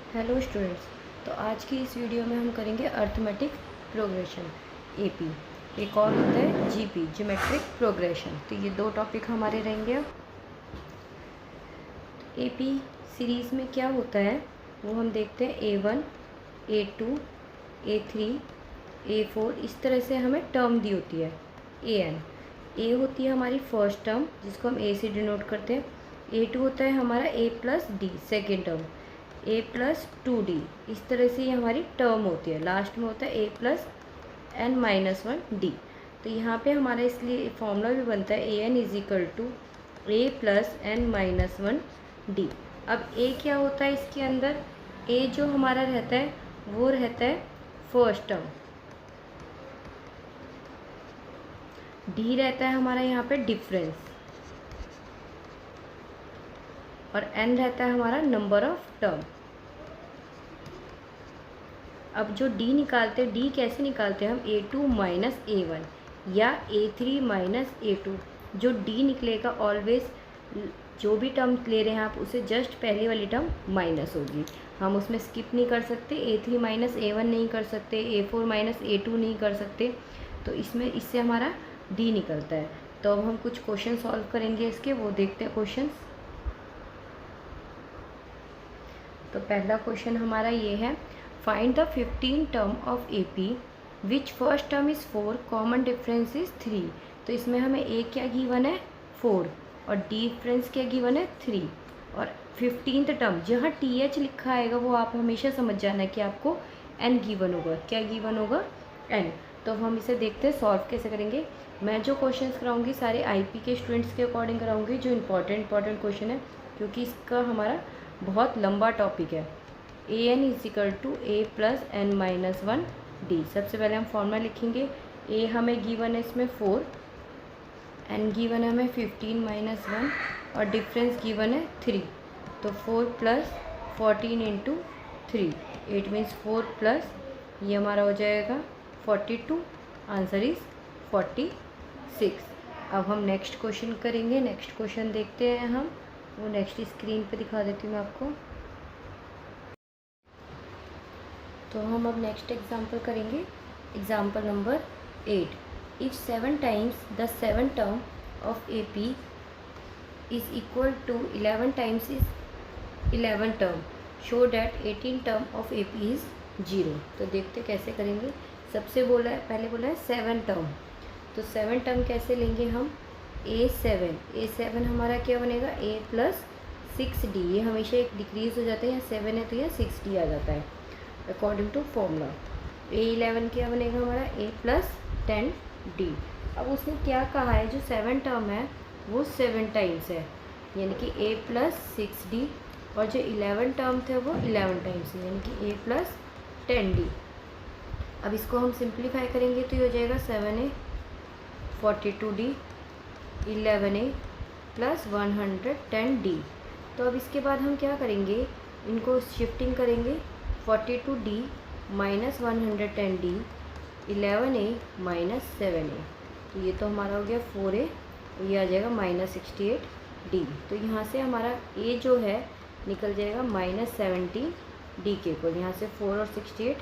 Hello students. तो आज की इस वीडियो में हम करेंगे अर्थमेटिक प्रोग्रेशन एपी। एक और होता है जीपी ज्योमेट्रिक प्रोग्रेशन। तो ये दो टॉपिक हमारे रहेंगे। अब एपी सीरीज़ में क्या होता है वो हम देखते हैं। A1 A2 A3 A4 इस तरह से हमें टर्म दी होती है। A होती है हमारी फर्स्ट टर्म जिसको हम A से डिनोट करते हैं। A2 होता है हमारा A+D सेकेंड टर्म, A+2D इस तरह से ये हमारी टर्म होती है। लास्ट में होता है A+n-1D। तो यहाँ पे हमारा इसलिए फॉर्मूला भी बनता है AN=A+n-1D। अब A क्या होता है इसके अंदर? A जो हमारा रहता है वो रहता है फर्स्ट टर्म, D रहता है हमारा यहाँ पे डिफरेंस, और n रहता है हमारा नंबर ऑफ टर्म। अब जो D निकालते हैं, D कैसे निकालते हैं हम? A2 माइनस A1 या A3 माइनस A2। जो D निकलेगा ऑलवेज जो भी टर्म ले रहे हैं आप उसे जस्ट पहले वाली टर्म माइनस होगी। हम उसमें स्किप नहीं कर सकते। A3 माइनस A1 नहीं कर सकते, A4 माइनस A2 नहीं कर सकते। तो इसमें इससे हमारा D निकलता है। तो अब हम कुछ क्वेश्चन सॉल्व करेंगे इसके, वो देखते हैं क्वेश्चन। तो पहला क्वेश्चन हमारा ये है, find the 15 term of AP which first term is 4, common difference is 3। तो इसमें हमें A क्या गिवन है? 4, और डिफरेंस क्या गिवन है? 3। और 15th टर्म जहाँ TH लिखा आएगा वो आप हमेशा समझ जाना है कि आपको N गिवन होगा। क्या गिवन होगा? N। तो हम इसे देखते हैं सॉल्व कैसे करेंगे। मैं जो क्वेश्चंस कराऊंगी सारे IP के स्टूडेंट्स के अकॉर्डिंग कराऊंगी, जो इंपॉर्टेंट क्वेश्चन है, क्योंकि इसका हमारा बहुत लंबा टॉपिक है। AN=A+n-1D। सबसे पहले हम फॉर्मूला लिखेंगे। A हमें गिवन है इसमें 4, N गिवन है हमें 15-1 और डिफरेंस गिवन है 3। तो 4 + 14 × 3 इट मीन्स 4 प्लस ये हमारा हो जाएगा 42। Answer is 46। अब हम नेक्स्ट क्वेश्चन करेंगे। नेक्स्ट क्वेश्चन देखते हैं हम, वो नेक्स्ट स्क्रीन पे दिखा देती हूँ मैं आपको। तो हम अब नेक्स्ट एग्जांपल करेंगे। Example number 8। If 7 times the 7 term of AP is equal to 11 times is 11 term, show that 18 term of AP is 0। तो देखते कैसे करेंगे। सबसे बोला है, पहले बोला है 7 टर्म। तो 7 टर्म कैसे लेंगे हम? A7 हमारा क्या बनेगा? A+6D। ये हमेशा एक डिक्रीज हो जाता है, यहाँ 7 है तो यहाँ 6D आ जाता है अकॉर्डिंग टू फॉर्मूला। A11 क्या बनेगा हमारा? A+10D। अब उसने क्या कहा है, जो 7 टर्म है वो 7 टाइम्स है, यानी कि A+6D, और जो 11 टर्म थे वो 11 टाइम्स है, यानी कि A+10D। अब इसको हम सिंप्लीफाई करेंगे तो ये हो जाएगा 7A 42D 11A + 110D। तो अब इसके बाद हम क्या करेंगे, इनको शिफ्टिंग करेंगे। 42D - 110D 11A - 7A। तो ये तो हमारा हो गया 4A, ये आ जाएगा -68D। तो यहाँ से हमारा A जो है निकल जाएगा -70D के ऊपर। यहाँ से 4 और 68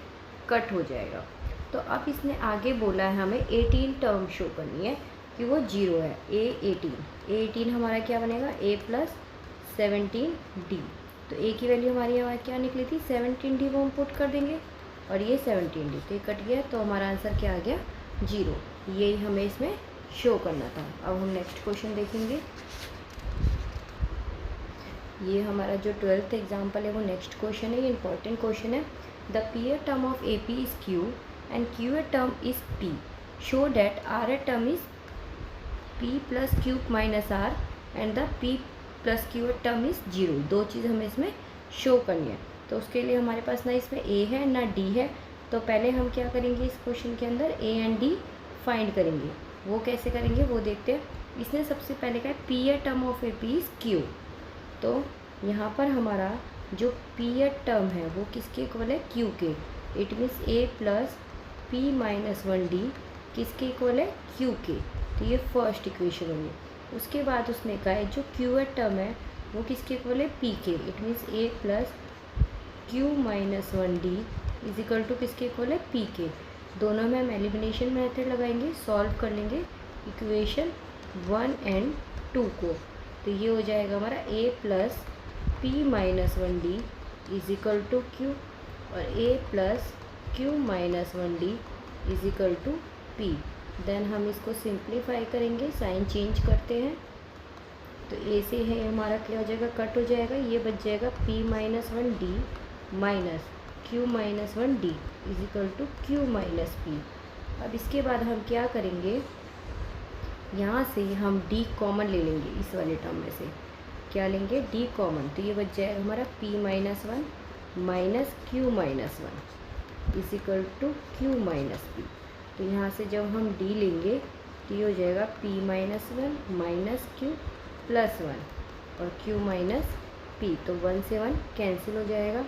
कट हो जाएगा। तो अब इसने आगे बोला है हमें 18 टर्म शो करनी है कि वो 0 है। A18 हमारा क्या बनेगा? A+17D। तो A की वैल्यू हमारी यहाँ क्या निकली थी? 17D को हम पुट कर देंगे, और ये 17D तो ये कट गया। तो हमारा आंसर क्या आ गया? 0। यही हमें इसमें शो करना था। अब हम नेक्स्ट क्वेश्चन देखेंगे। ये हमारा जो 12th एग्जाम्पल है वो नेक्स्ट क्वेश्चन है। ये इंपॉर्टेंट क्वेश्चन है। The peer term of AP is Q and QA term is P। Show that RA term is P + Q - R and the P + QA term is 0। दो चीज़ हमें इसमें show करनी है। तो उसके लिए हमारे पास ना इसमें A है ना D है। तो पहले हम क्या करेंगे, इस क्वेश्चन के अंदर A एंड D फाइंड करेंगे। वो कैसे करेंगे वो देखते हैं। इसने सबसे पहले कहा peer term of AP is Q। तो यहाँ पर हमारा जो पीयर टर्म है वो किसके इक्वल है? Q के। It means A + P - 1D किसके इक्वल है? Q के। तो ये फर्स्ट इक्वेशन होगी। उसके बाद उसने कहा है जो क्यूएट टर्म है वो किसके इक्वल है? P के। It means A + q minus one D is equal to किसके इक्वल है, पी के। दोनों में हम एलिमिनेशन मेथड लगाएंगे, सॉल्व कर लेंगे इक्वेशन 1 एंड 2 को। तो ये हो जाएगा हमारा A plus P minus one D is equal to Q, और A plus Q minus one D is equal to P. Then हम इसको सिंप्लीफाई करेंगे, साइन चेंज करते हैं। तो ए से है हमारा क्या हो जाएगा, कट हो जाएगा, ये बच जाएगा p minus one d minus q minus one D is equal to q minus p. अब इसके बाद हम क्या करेंगे, यहाँ से हम डी कॉमन ले लेंगे, इस वाले टर्म में से क्या लेंगे, डी कॉमन। तो ये बच जाएगा हमारा p minus one minus q minus one is equal to q minus p. तो यहाँ से जब हम डी लेंगे तो ये हो जाएगा p minus one minus q plus one और क्यू माइनस पी। तो 1 से 1 कैंसिल हो जाएगा।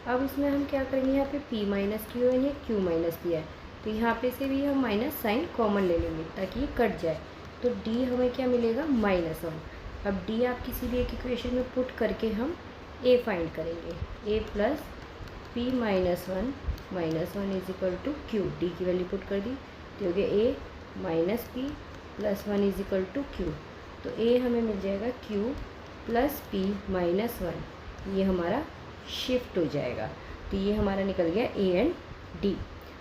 अब इसमें हम क्या करेंगे, यहाँ पे p माइनस क्यू है, क्यू माइनस पी है, तो यहाँ पे से भी हम माइनस साइन कॉमन ले लेंगे ताकि ये कट जाए। तो d हमें क्या मिलेगा, -1। अब d आप किसी भी एक इक्वेशन में पुट करके हम a फाइंड करेंगे, a plus P minus one is equal to q. D की वैल्यू पुट कर दी तो हो गया a minus p plus one is equal to q. तो a हमें मिल जाएगा q plus P minus one, ये हमारा शिफ्ट हो जाएगा। तो ये हमारा निकल गया ए एंड डी।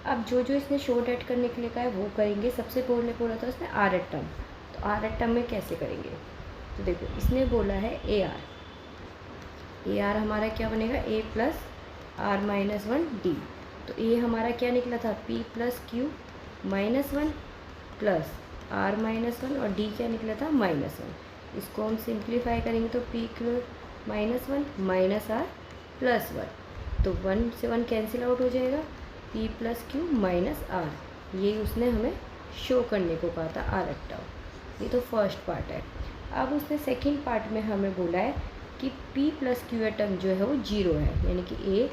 अब जो जो इसने शॉर्ट ऐड करने के लिए कहा है वो करेंगे। सबसे पहले बोला था इसने आर एट टर्म, तो आर एट टर्म में कैसे करेंगे, तो देखो इसने बोला है ए आर हमारा क्या बनेगा, A plus R minus one D. तो ए हमारा क्या निकला था, P plus Q minus one plus R minus one, और डी क्या निकला था, -1। इसको हम सिंप्लीफाई करेंगे तो P Q minus one minus R plus one, तो 1 से 1 कैंसिल आउट हो जाएगा, p plus Q minus R. ये उसने हमें शो करने को कहा था आर एट टर्म। ये तो फर्स्ट पार्ट है। अब उसने सेकंड पार्ट में हमें बोला है कि p प्लस क्यू टर्म जो है वो 0 है, यानी कि a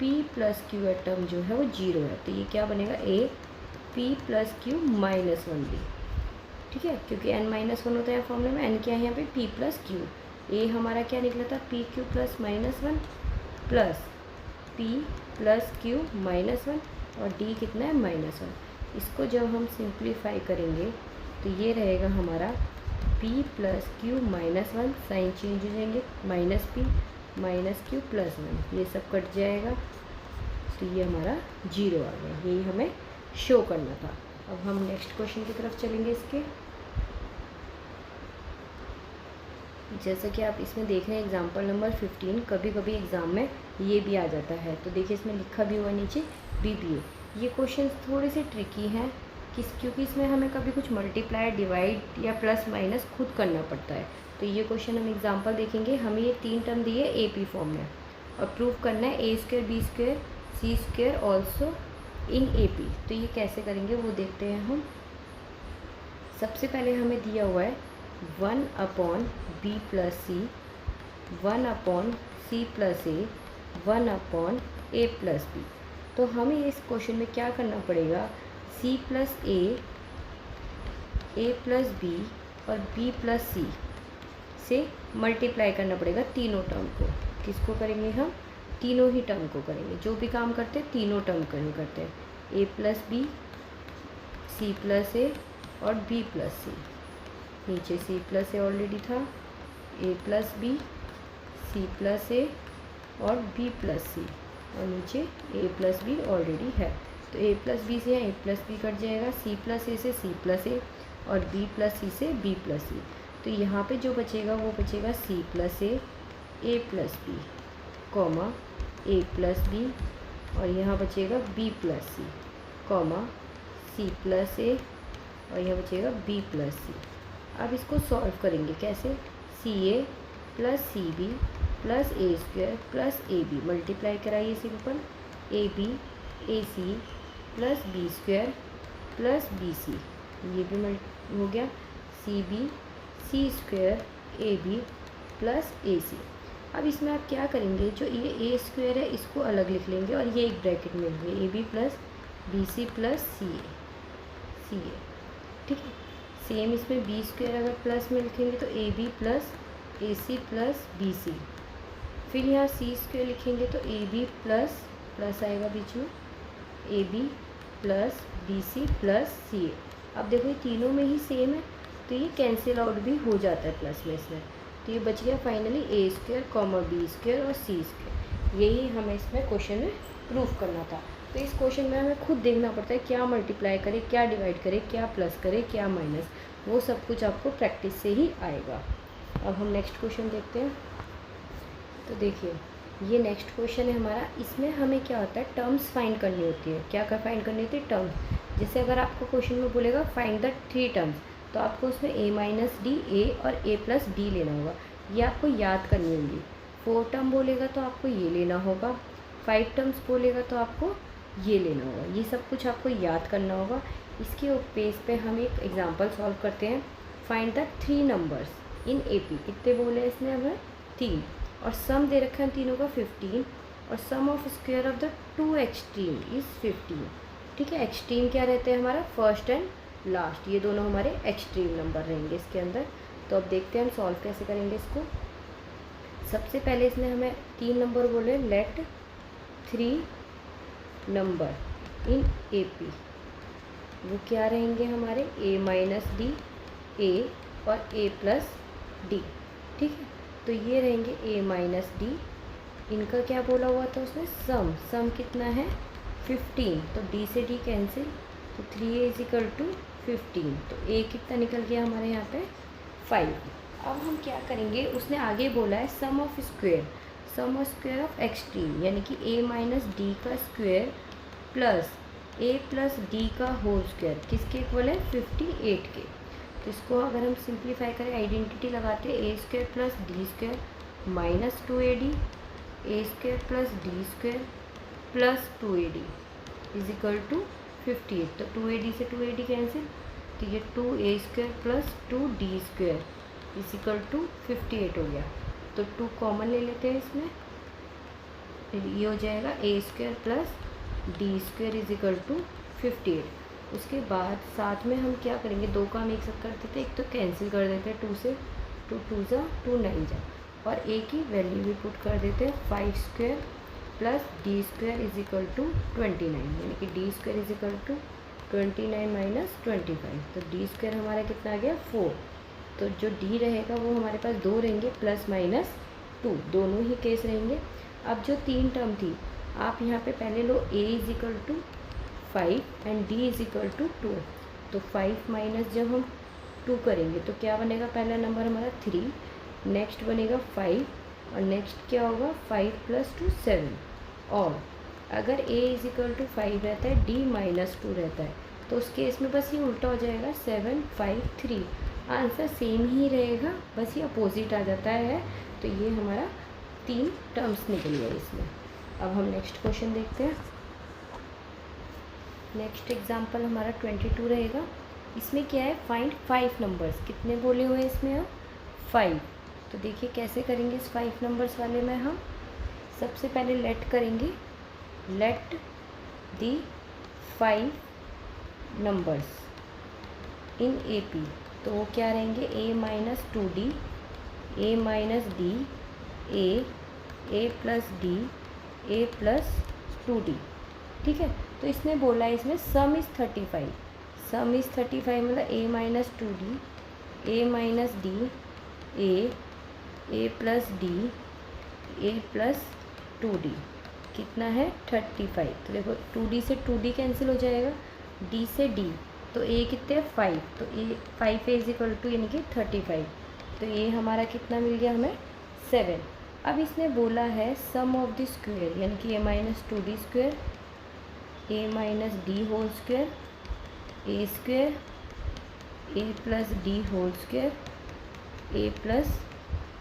p plus Q term जो है वो 0 है। तो ये क्या बनेगा, a p plus Q minus one D. ठीक है, क्योंकि n माइनस वन होता है फॉर्मूले में, n क्या है यहाँ पे p प्लस क्यू। a हमारा क्या निकला था, p Q plus minus one plus p plus Q minus one, और d कितना है, -1। इसको जब हम सिंप्लीफाई करेंगे तो ये रहेगा हमारा p plus Q minus one, sign change हो जाएंगे, minus p minus q plus one, ये सब कट जाएगा। तो ये हमारा 0 आ गया, यही हमें शो करना था। अब हम नेक्स्ट क्वेश्चन की तरफ चलेंगे। इसके जैसा कि आप इसमें देख रहे हैं एग्जाम्पल नंबर 15, कभी कभी एग्ज़ाम में ये भी आ जाता है। तो देखिए इसमें लिखा भी हुआ नीचे BPA। ये क्वेश्चन थोड़े से ट्रिकी हैं क्योंकि इसमें हमें कभी कुछ मल्टीप्लाई, डिवाइड या प्लस माइनस खुद करना पड़ता है। तो ये क्वेश्चन हम एग्जाम्पल देखेंगे। हमें ये 3 टर्म दिए AP फॉर्म में और प्रूफ करना है a square b square c square also in AP। तो ये कैसे करेंगे वो देखते हैं हम। सबसे पहले हमें दिया हुआ है 1 अपॉन बी प्लस सी, 1 अपॉन सी प्लस ए, 1 अपॉन ए प्लस बी। तो हमें इस क्वेश्चन में क्या करना पड़ेगा, सी प्लस ए प्लस बी और बी प्लस सी से मल्टीप्लाई करना पड़ेगा तीनों टर्म को। किसको करेंगे हम, तीनों ही टर्म को करेंगे। जो भी काम करते हैं तीनों टर्म करते हैं, ए प्लस बी, सी प्लस ए और बी प्लस सी। नीचे सी प्लस ए ऑलरेडी था, ए प्लस बी, सी प्लस ए और बी प्लस सी, और नीचे ए प्लस बी ऑलरेडी है। तो ए प्लस बी से ए प्लस बी कट जाएगा, सी प्लस ए से सी प्लस ए और बी प्लस सी से बी प्लस सी। तो यहाँ पे जो बचेगा वो बचेगा सी प्लस ए प्लस बी, कॉमा ए प्लस बी, और यहाँ बचेगा बी प्लस सी, कॉमा सी प्लस ए, और यहाँ बचेगा बी प्लस सी। अब इसको सॉल्व करेंगे कैसे, C A plus C B plus A square plus A B, multiply कराइए simple, A B A C plus B square plus B C, ये भी हो गया, C B C square A B plus A C. अब इसमें आप क्या करेंगे, जो ये ए स्क्वायर है इसको अलग लिख लेंगे और ये एक ब्रैकेट में लेंगे, A B plus B C plus C A, ठीक है। सेम इसमें बी स्क्वायर अगर प्लस में लिखेंगे तो a B plus A C plus B c, फिर यहाँ सी स्क्वायर लिखेंगे तो ए बी प्लस प्लस आएगा बीच में, A B plus B C plus C A. अब देखो ये तीनों में ही सेम है तो ये कैंसिल आउट भी हो जाता है प्लस में इसमें, तो ये बच गया फाइनली ए स्क्वायर कॉमा बी स्क्वायर और सी स्क्वायर। यही हमें इसमें क्वेश्चन में प्रूफ करना था। तो इस क्वेश्चन में हमें खुद देखना पड़ता है क्या मल्टीप्लाई करे, क्या डिवाइड करे, क्या प्लस करे, क्या माइनस, वो सब कुछ आपको प्रैक्टिस से ही आएगा। अब हम नेक्स्ट क्वेश्चन देखते हैं। तो देखिए ये नेक्स्ट क्वेश्चन है हमारा। इसमें हमें क्या होता है, टर्म्स फाइंड करनी होती है। क्या फाइंड करनी होती है, टर्म्स। जैसे अगर आपको क्वेश्चन में बोलेगा फाइंड द 3 टर्म्स, तो आपको उसमें a माइनस डी ए और a प्लस डी लेना होगा, ये आपको याद करनी होगी। 4 टर्म बोलेगा तो आपको ये लेना होगा, 5 टर्म्स बोलेगा तो आपको ये लेना होगा, ये सब कुछ आपको याद करना होगा। इसके बेस पे हम एक एग्जांपल सॉल्व करते हैं। Find the 3 numbers in AP। कितने बोले इसने हमें, 3, और सम दे रखा है तीनों का 15, और sum of square of the 2 extreme is 15। ठीक है, एक्सट्रीम क्या रहते हैं हमारा, फर्स्ट एंड लास्ट, ये दोनों हमारे एक्सट्रीम नंबर रहेंगे इसके अंदर। तो अब देखते हैं हम सॉल्व कैसे करेंगे इसको। सबसे पहले इसने हमें 3 नंबर बोले, लेट 3 नंबर इन AP, वो क्या रहेंगे हमारे, a माइनस डी ए और a प्लस डी। ठीक है, तो ये रहेंगे a माइनस डी, इनका क्या बोला हुआ था उसने, सम कितना है 15, तो d से d कैंसिल, तो 3a इज इक्वल टू 15, तो a कितना निकल गया हमारे यहाँ पे 5। अब हम क्या करेंगे, उसने आगे बोला है सम ऑफ स्क्वायर ऑफ एक्सट्रीम, यानी कि a माइनस डी का square plus a plus D का होल स्क्वायर, किसके इक्वल है 58 के। तो इसको अगर हम सिंप्लीफाई करें, आइडेंटिटी लगाते हैं, a square plus d square minus 2ad, a square plus d square plus 2ad is equal to 58। तो 2ad से 2ad कैंसिल, तो ये 2a square plus 2d square is equal to 58 हो गया। तो 2 कॉमन ले लेते हैं इसमें, ये हो जाएगा a square plus d square is equal to 58। उसके बाद साथ में हम क्या करेंगे, 2 का हम एक साथ कर देते हैं, एक तो कैंसिल कर देते हैं 2 से, 2 2 जा 2 9 जा, और a की वैल्यू भी पुट कर देते हैं, 5 square plus d square is equal to 29, यानी कि d square is equal to 29 minus 25, तो डी स्क्वायर हमारा कितना आ गया 4। तो जो डी रहेगा वो हमारे पास 2 रहेंगे, प्लस माइनस 2 दोनों ही केस रहेंगे। अब जो 3 टर्म थी, आप यहाँ पे पहले लो a is equal to 5 and d is equal to 2, तो 5 माइनस जब हम 2 करेंगे तो क्या बनेगा, पहला नंबर हमारा 3, नेक्स्ट बनेगा 5, और नेक्स्ट क्या होगा 5 प्लस 2 7, और अगर a इज इक्वल टू 5 रहता है, d माइनस 2 रहता है, तो उस केस में बस ये उल्टा हो जाएगा, 7 5 3, आंसर सेम ही रहेगा, बस ये अपोजिट आ जाता है। तो ये हमारा 3 टर्म्स निकल गए इसमें। अब हम नेक्स्ट क्वेश्चन देखते हैं। नेक्स्ट एग्जांपल हमारा 22 रहेगा। इसमें क्या है, फाइंड 5 नंबर्स, कितने बोले हुए हैं इसमें हम 5। तो देखिए कैसे करेंगे इस 5 नंबर्स वाले में हम सबसे पहले लेट करेंगे, let the 5 numbers in AP, तो वो क्या रहेंगे, a minus 2d, a minus D, a plus D, a plus 2d। ठीक है, तो इसने बोला है इसमें सम इज़ 35, सम इज़ 35 मतलब a minus 2d, a minus D, a plus D, a plus 2d कितना है 35। तो देखो 2d से 2d कैंसिल हो जाएगा, d से d, तो a कितने 5, तो a 5 इज इक्वल टू यानी कि 35, तो ये हमारा कितना मिल गया हमें 7। अब इसने बोला है सम ऑफ द स्क्वायर, यानी कि a minus 2d square, a minus d whole square, a square, a plus d whole square, a plus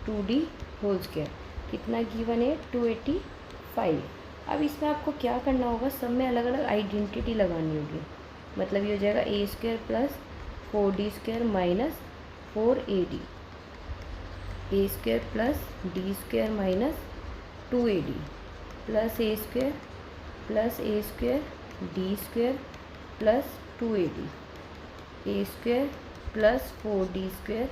2d whole square, कितना गिवन है 285। अब इसमें आपको क्या करना होगा, सब में अलग अलग आइडेंटिटी लगानी होगी, मतलब ये हो जाएगा a square plus 4d square minus 4ad, a square plus d square minus 2ad plus a square plus a square d square plus 2ad, a square plus 4d square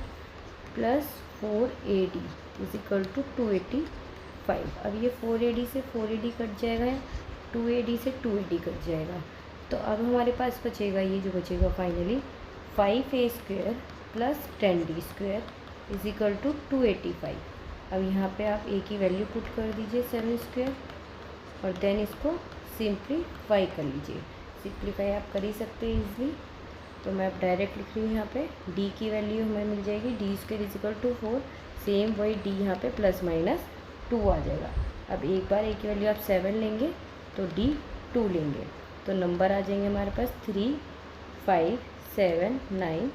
plus 4ad is equal to 285। 5। अब ये 4AD से 4AD cut जाएगा, 2AD से 2AD cut जाएगा। तो अब हमारे पास बचेगा, ये जो बचेगा finally 5A² plus 10D² is equal to 285। अब यहाँ पे आप a की वैल्यू पुट कर दीजिए 7² और देन इसको सिंप्लीफाई कर लीजिए। सिंप्लीफाई आप कर ही सकते हैं ईजिली, तो मैं अब डायरेक्ट लिख रही हूँ यहाँ पे d की वैल्यू हमें मिल जाएगी d² is equal to 4। Same वही d यहाँ पे प्लस माइनस 2 आ जाएगा। अब एक बार a की वैल्यू आप 7 लेंगे तो d 2 लेंगे, तो नंबर आ जाएंगे हमारे पास 3, 5, 7, 9,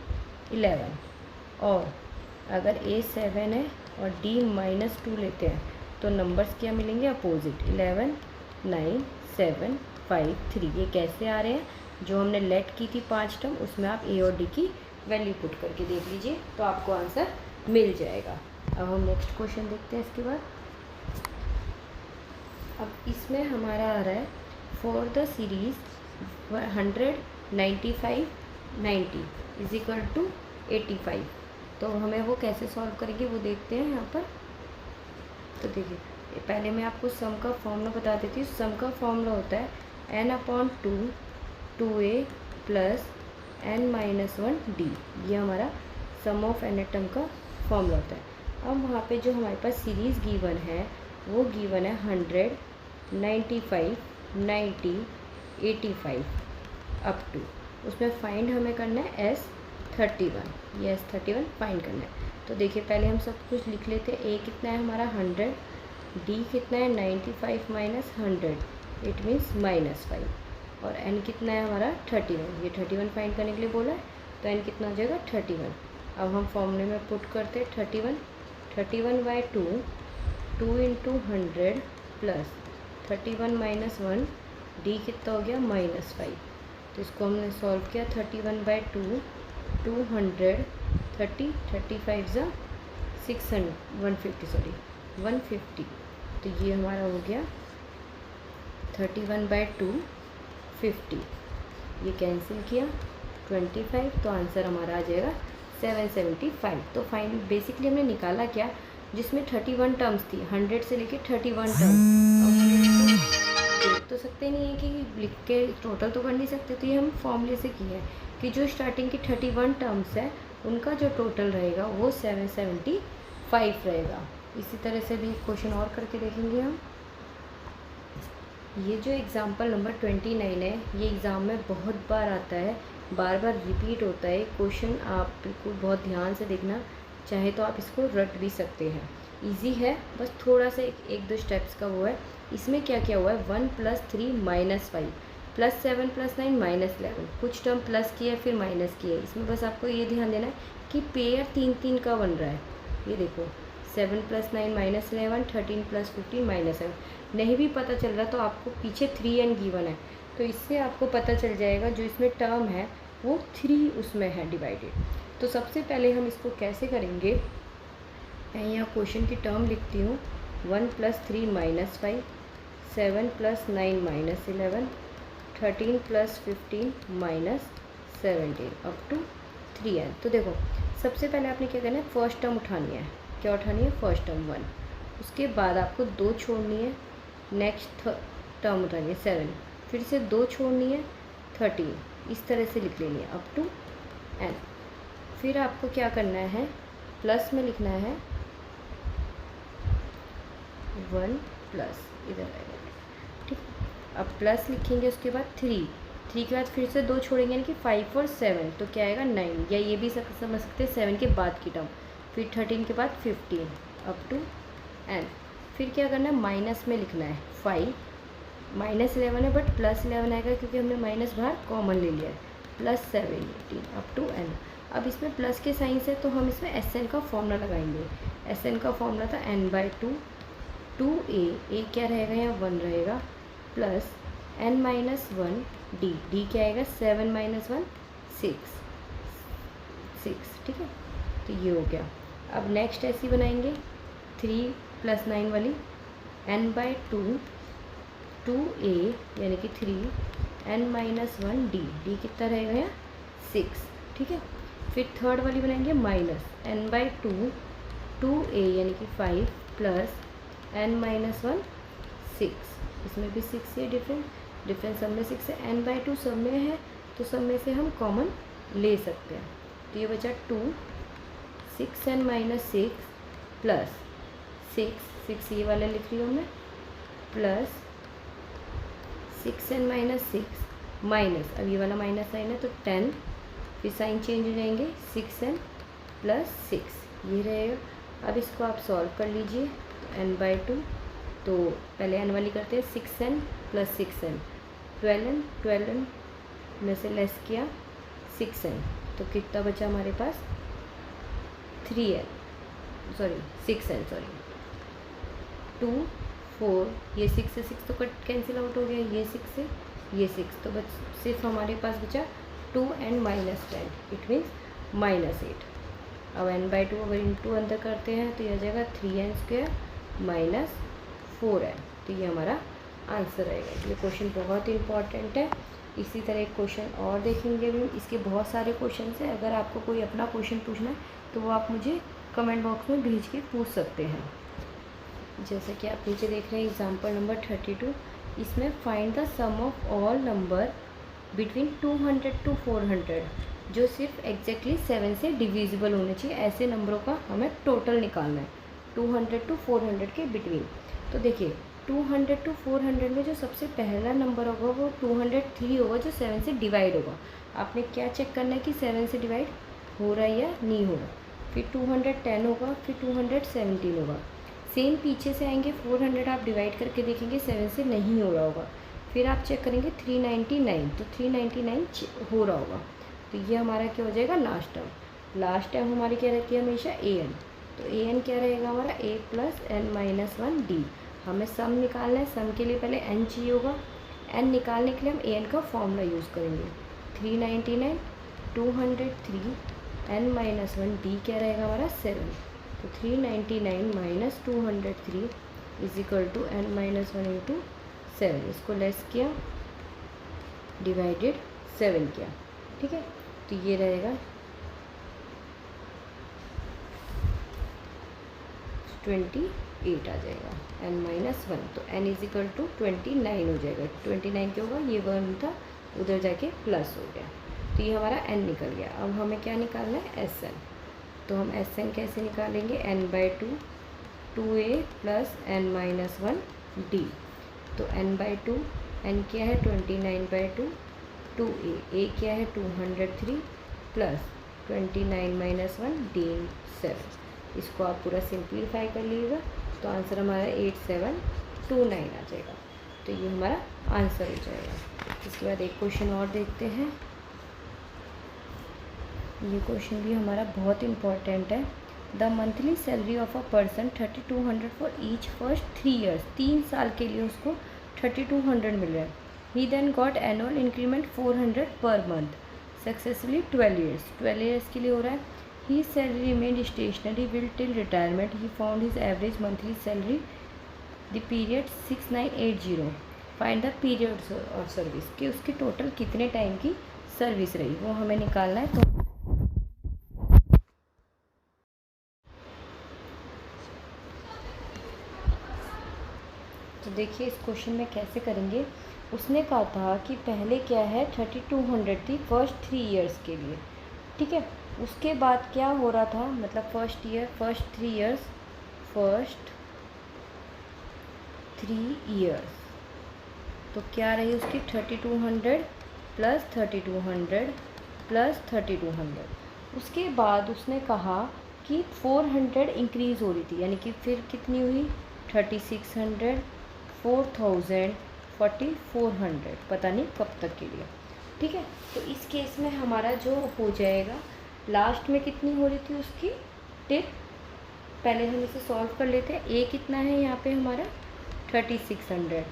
11। और अगर a 7 है और d -2 लेते हैं तो नंबर्स क्या मिलेंगे अपोजिट, 11, 9, 7, 5, 3। ये कैसे आ रहे हैं, जो हमने लेट की थी 5 टर्म उसमें आप a और d की वैल्यू पुट करके देख लीजिए तो आपको आंसर मिल जाएगा। अब हम नेक्स्ट क्वेश्चन देखते हैं इसके बाद। अब इसमें हमारा आ रहा है for the series 100, 95, 90 is equal to 85। तो हमें वो कैसे सॉल्व करेंगे वो देखते हैं यहाँ पर। तो देखिए पहले मैं आपको सम का फॉर्मूला बता देती हूँ। सम का फॉर्मूला होता है n/2 2a प्लस n-1d। ये हमारा सम ऑफ n टर्म का फॉर्मूला होता है। अब वहाँ पे जो हमारे पास सीरीज़ गिवन है वो गिवन है 100, 95, 90, 85 अप टू। उसमें फाइंड हमें करना है S31। ये S31 फाइंड करना है। तो देखिए पहले हम सब कुछ लिख लेते हैं। a कितना है हमारा 100, d कितना है 95 माइनस 100 इट मीन्स -5, और n कितना है हमारा 31। ये 31 फाइंड करने के लिए बोला है, तो n कितना हो जाएगा 31। अब हम फॉर्मूले में पुट करते हैं 31/2 2 × 100 प्लस 31 - 1 d कितना हो गया -5। तो इसको हमने सॉल्व किया 31/2 200 30 35 ज़ा 600 150। तो ये हमारा हो गया 31/2 50। ये कैंसिल किया 25, तो आंसर हमारा आ जाएगा 775। तो फाइन बेसिकली हमने निकाला क्या, जिसमें 31 टर्म्स थी 100 से लेके 31 टर्म्स। देख तो सकते नहीं है कि लिख के टोटल तो कर नहीं सकते, तो ये हम फॉर्मूले से किए हैं कि जो स्टार्टिंग की 31 टर्म्स है उनका जो टोटल रहेगा वो 775 रहेगा। इसी तरह से भी क्वेश्चन और करके देखेंगे हम। ये जो एग्ज़ाम्पल नंबर 29 है ये एग्ज़ाम में बहुत बार आता है, बार बार रिपीट होता है क्वेश्चन। आप बिल्कुल बहुत ध्यान से देखना, चाहे तो आप इसको रट भी सकते हैं। इजी है, बस थोड़ा सा एक दो स्टेप्स का वो है। इसमें क्या क्या हुआ है 1 + 3 - 5 + 7 + 9 - 11। कुछ टर्म प्लस किया फिर माइनस किया। इसमें बस आपको ये ध्यान देना है कि पेयर 3 का बन रहा है। ये देखो 7 + 9 - 11, 13 + 15 - 7। नहीं भी पता चल रहा तो आपको पीछे 3n गिवन है, तो इससे आपको पता चल जाएगा जो इसमें टर्म है वो 3 उसमें है डिवाइडेड। तो सबसे पहले हम इसको कैसे करेंगे, मैं यहाँ क्वेश्चन की टर्म लिखती हूँ 1 + 3 - 5 7 + 9 - 11 13 + 15 - 17 अप टू 3n। तो देखो सबसे पहले आपने क्या करना है, फर्स्ट टर्म उठानी है। क्या उठानी है, फर्स्ट टर्म 1। उसके बाद आपको 2 छोड़नी है, नेक्स्ट टर्म उठानी है 7, फिर से 2 छोड़नी है 13। इस तरह से लिख लेनी है अप टू n। फिर आपको क्या करना है, प्लस में लिखना है 1 प्लस, इधर आएगा ठीक। अब प्लस लिखेंगे, उसके बाद 3 के बाद फिर से 2 छोड़ेंगे यानी कि 5 और 7, तो क्या आएगा 9। या ये भी समझ सकते हैं 7 के बाद की टर्म। फिर 13 के बाद 15 अप टू n। फिर क्या करना है, माइनस में लिखना है 5 -11 है बट +11 आएगा क्योंकि हमने माइनस बाहर कॉमन ले लिया है, +17 अप टू n। अब इसमें प्लस के साइन से तो हम इसमें SN का फॉर्मूला लगाएंगे। SN का फॉर्मूला था n/2 2a क्या रहेगा, यहाँ 1 रहेगा, प्लस n-1 d क्या आएगा 7 - 1 6 ठीक है। तो ये हो गया। अब नेक्स्ट ऐसी बनाएंगे 3 + 9 वाली, n/2 2a यानी कि 3 n-1 d कितना रहेगा यहाँ 6 ठीक है। फिर थर्ड वाली बनाएंगे माइनस n/2 2a यानी कि 5 प्लस n माइनस 1 6, इसमें भी 6 है डिफरेंस सब में 6 है, n/2 सब में है तो सब में से हम कॉमन ले सकते हैं। तो ये बचा 2, 6n माइनस 6 प्लस 6 ये वाला लिख रही हूँ मैं, प्लस 6n माइनस 6 माइनस, अब ये वाला माइनस साइन है तो 10, फिर साइन चेंज हो जाएंगे, 6n प्लस 6 ये रहेगा। अब इसको आप सॉल्व कर लीजिए, तो n/2, तो पहले n वाली करते हैं, 6n प्लस 6n, 12n में से लेस किया 6n, तो कितना बचा हमारे पास 6n 2 4, ये 6 से 6 तो कट कैंसिल आउट हो गया, ये 6 से ये 6, तो बस सिर्फ हमारे पास बचा 2n minus 10, it means minus 8। अब n/2 अगर इंटू अंदर करते हैं तो यह आ जाएगा 3n² माइनस 4n, तो ये हमारा आंसर रहेगा। ये क्वेश्चन बहुत इंपॉर्टेंट है। इसी तरह एक क्वेश्चन और देखेंगे भी, इसके बहुत सारे क्वेश्चन हैं। अगर आपको कोई अपना क्वेश्चन पूछना है तो वो आप मुझे कमेंट बॉक्स में भेज के पूछ सकते हैं। जैसे कि आप नीचे देख रहे हैं एग्जाम्पल नंबर 32, इसमें find the sum of all number between 200 to 400, जो सिर्फ एग्जैक्टली 7 से डिविजिबल होने चाहिए, ऐसे नंबरों का हमें टोटल निकालना है 200 to 400 के बिटवीन। तो देखिए 200 to 400 में जो सबसे पहला नंबर होगा वो 203 होगा, जो 7 से डिवाइड होगा। आपने क्या चेक करना है कि 7 से डिवाइड हो रहा है या नहीं हो रहा। फिर 210 होगा, फिर 217 होगा। सेम पीछे से आएंगे, 400 आप डिवाइड करके देखेंगे 7 से नहीं हो रहा होगा। फिर आप चेक करेंगे 399, तो 399 हो रहा होगा। तो ये हमारा क्या हो जाएगा लास्ट टर्म हमारी क्या रहती है हमेशा an। तो an क्या रहेगा हमारा a plus n minus 1d। हमें सम निकालना है, सम के लिए पहले n चाहिए होगा, n निकालने के लिए हम an का फॉर्मूला यूज़ करेंगे। 399 203 n माइनस 1d क्या रहेगा हमारा 7। तो 399 minus 203 is equal to n minus 1 into 7, इसको लेस किया डिवाइडेड 7 किया, ठीक है। तो ये रहेगा 28 आ जाएगा n माइनस 1, तो n इज इक्वल टू 29 हो जाएगा। 29 क्या होगा, ये 1 था उधर जाके प्लस हो गया, तो ये हमारा n निकल गया। अब हमें क्या निकालना है Sn, तो हम Sn कैसे निकालेंगे, n/2 2a plus n minus 1d। तो n/2 n क्या है 29/2, 2a, a क्या है 203 प्लस 29 माइनस 1 d 7। इसको आप पूरा सिंप्लीफाई कर लीजिएगा तो आंसर हमारा 8729 आ जाएगा। तो ये हमारा आंसर हो जाएगा। इसके बाद एक क्वेश्चन और देखते हैं। ये क्वेश्चन भी हमारा बहुत इम्पॉर्टेंट है। The monthly salary of a person 3200 for each first 3 years, 3 साल के लिए उसको 3200 मिल रहा है। He then got annual increment 400 per month successfully 12 years के लिए हो रहा है। He salary remained stationary will till retirement. He found his average monthly salary the period 6980। Find the period of service, कि उसकी टोटल कितने टाइम की service रही वो हमें निकालना है। तो देखिए इस क्वेश्चन में कैसे करेंगे। उसने कहा था कि पहले क्या है 3200 थी फर्स्ट 3 years के लिए, ठीक है। उसके बाद क्या हो रहा था, मतलब फर्स्ट 3 years तो क्या रही उसकी 3200 प्लस 3200 प्लस 3200। उसके बाद उसने कहा कि 400 इंक्रीज़ हो रही थी, यानी कि फिर कितनी हुई 3600 4000 4400, पता नहीं कब तक के लिए, ठीक है। तो इस केस में हमारा जो हो जाएगा लास्ट में कितनी हो रही थी उसकी टिप, पहले हम इसे सॉल्व कर लेते हैं। ए कितना है यहाँ पे हमारा 3600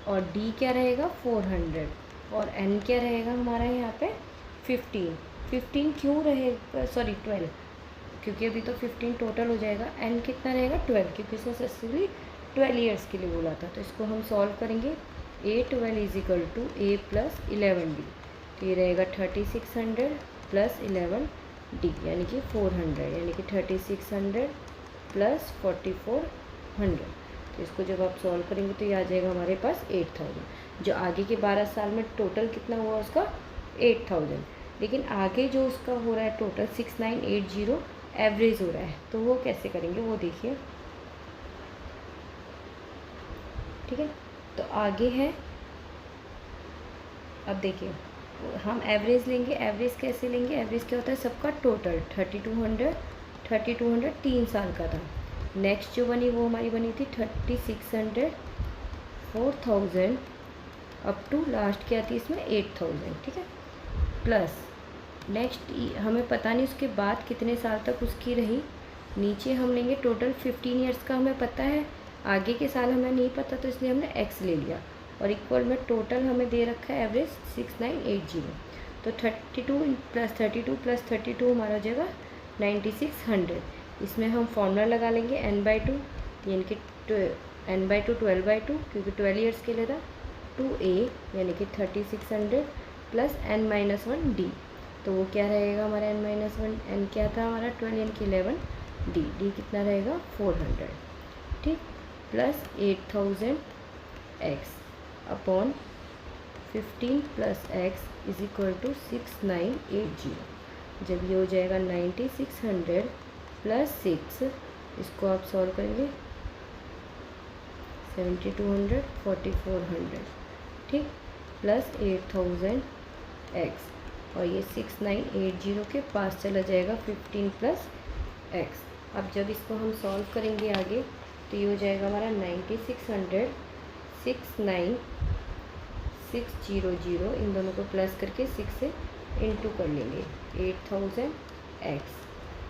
और डी क्या रहेगा 400 और एन क्या रहेगा हमारा यहाँ पे 15 क्यों रहेगा, सॉरी 12, क्योंकि अभी तो 15 टोटल हो जाएगा। एन कितना रहेगा 12, क्योंकि इसने सक्सेसफुली 12 years के लिए बोला था। तो इसको हम सॉल्व करेंगे। A12 is equal to a plus 11d, तो ये रहेगा 3600 प्लस 11d यानी कि 400, यानी कि 3600 प्लस 4400। तो इसको जब आप सॉल्व करेंगे तो ये आ जाएगा हमारे पास 8000। जो आगे के 12 साल में टोटल कितना हुआ उसका 8000, लेकिन आगे जो उसका हो रहा है टोटल 6980 एवरेज हो रहा है, तो वो कैसे करेंगे वो देखिए। ठीक है, तो आगे है, अब देखिए हम एवरेज लेंगे। एवरेज कैसे लेंगे? एवरेज क्या होता है? सबका टोटल 3200 3 साल का था। नेक्स्ट जो बनी वो हमारी बनी थी 3600 4000 अप टू लास्ट क्या थी इसमें 8000। ठीक है, प्लस नेक्स्ट हमें पता नहीं उसके बाद कितने साल तक उसकी रही। नीचे हम लेंगे टोटल 15 ईयर्स का हमें पता है, आगे के साल हमें नहीं पता, तो इसलिए हमने एक्स ले लिया। और इक्वल में टोटल हमें दे रखा है एवरेज 6980। तो 32 प्लस 32 हमारा हो जाएगा 9600। इसमें हम फॉर्मूला लगा लेंगे n/2, यानी कि n/2 12/2, क्योंकि 12 ईयर्स के लिए था। 2a यानी कि 3600 प्लस n-1d, तो वो क्या रहेगा हमारा n-1, n क्या था हमारा 12 यानी कि 11, d कितना रहेगा 400। ठीक, plus 8000x upon 15 plus x is equal to 6980। जब ये हो जाएगा 9600 प्लस 6, इसको आप सॉल्व करेंगे 7200 4400। ठीक, प्लस 8000x और ये 6980 के पास चला जाएगा 15 प्लस x। अब जब इसको हम सॉल्व करेंगे आगे तो ये हो जाएगा हमारा 9600 69600, इन दोनों को प्लस करके 6 से इंटू कर लेंगे 8000x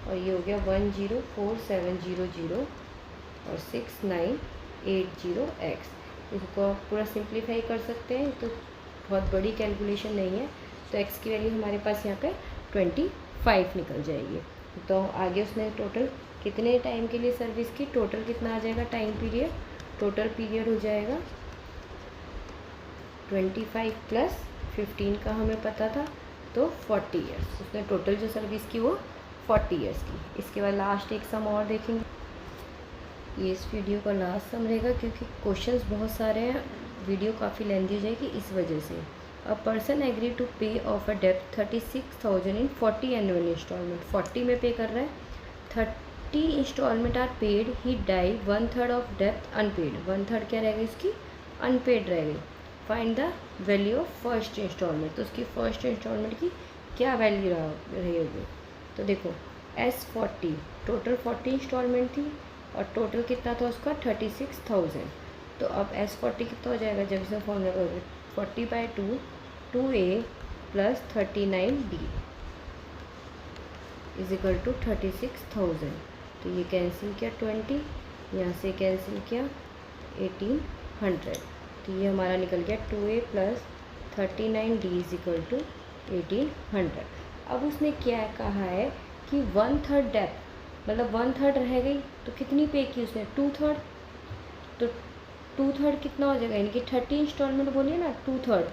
और ये हो गया 104700 और 6980x। इसको आप पूरा सिंप्लीफाई कर सकते हैं, तो बहुत बड़ी कैलकुलेशन नहीं है। तो x की वैल्यू हमारे पास यहाँ पे 25 निकल जाएगी। तो आगे उसने टोटल कितने टाइम के लिए सर्विस की, टोटल कितना आ जाएगा टाइम पीरियड, टोटल पीरियड हो जाएगा 25 प्लस 15 का हमें पता था, तो 40 ईयर्स। उसने टोटल जो सर्विस की वो 40 ईयर्स की। इसके बाद लास्ट एक सम और देखेंगे। ये इस वीडियो का लास्ट सम रहेगा, क्योंकि क्वेश्चंस बहुत सारे हैं, वीडियो काफ़ी लेंथी हो जाएगी इस वजह से। A person agree to pay off a डेप्ट 36,000 इन 40 एनुअल इंस्टॉलमेंट। 40 में पे कर रहा है, 30 instalment are paid, he die 1/3 of डेप्ट अनपेड। 1/3 क्या रहेगा इसकी अनपेड रहेगी। Find the value of first instalment, तो उसकी फर्स्ट इंस्टॉलमेंट की क्या वैल्यू रहेगी। तो देखो S40 टोटल 40 इंस्टॉलमेंट थी और टोटल कितना था उसका 36,000। तो अब S40 कितना हो जाएगा जब इसे फॉर्मूला करोगे 40/2 2a plus 39d is equal to 36,000। तो ये कैंसिल किया 20, यहाँ से कैंसिल किया 1800। तो ये हमारा निकल गया 2a plus 39d is equal to 1800। अब उसने क्या कहा है कि 1/3 डेप्थ, मतलब 1/3 रह गई, तो कितनी पे की उसने 2/3। तो 2/3 कितना हो जाएगा, यानी कि 30 इंस्टॉलमेंट बोलिए ना 2/3,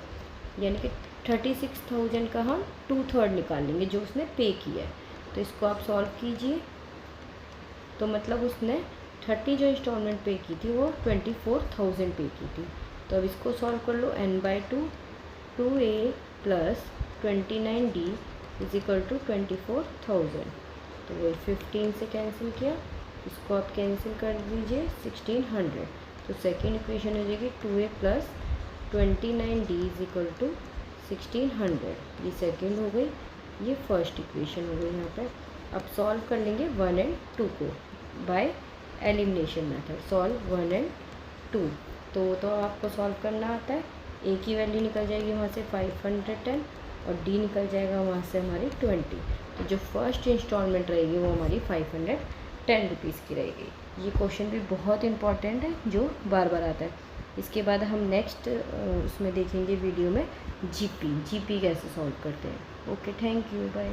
यानी कि 36,000 का हम 2/3 निकाल लेंगे जो उसने पे किया है। तो इसको आप सॉल्व कीजिए, तो मतलब उसने 30 जो इंस्टॉलमेंट पे की थी वो 24,000 पे की थी। तो अब इसको सॉल्व कर लो, n/2 2a plus 29d is equal to 24,000। तो वो 15 से कैंसिल किया, इसको आप कैंसिल कर दीजिए 1600। तो सेकेंड इक्वेशन हो जाएगी 2a plus 29d is equal to 1600। ये सेकेंड हो गई, ये फर्स्ट इक्वेशन हो गई। यहाँ पर अब सॉल्व कर लेंगे 1 और 2 को बाय एलिमिनेशन मेथड। सॉल्व 1 और 2, तो आपको सॉल्व करना आता है। ए की वैल्यू निकल जाएगी वहाँ से 510 और डी निकल जाएगा वहाँ से हमारी 20। तो जो फर्स्ट इंस्टॉलमेंट रहेगी वो हमारी 510 रुपीज़ की रहेगी। ये क्वेश्चन भी बहुत इंपॉर्टेंट है जो बार बार आता है। इसके बाद हम नेक्स्ट उसमें देखेंगे वीडियो में जीपी कैसे सॉल्व करते हैं। Okay, thank you, bye.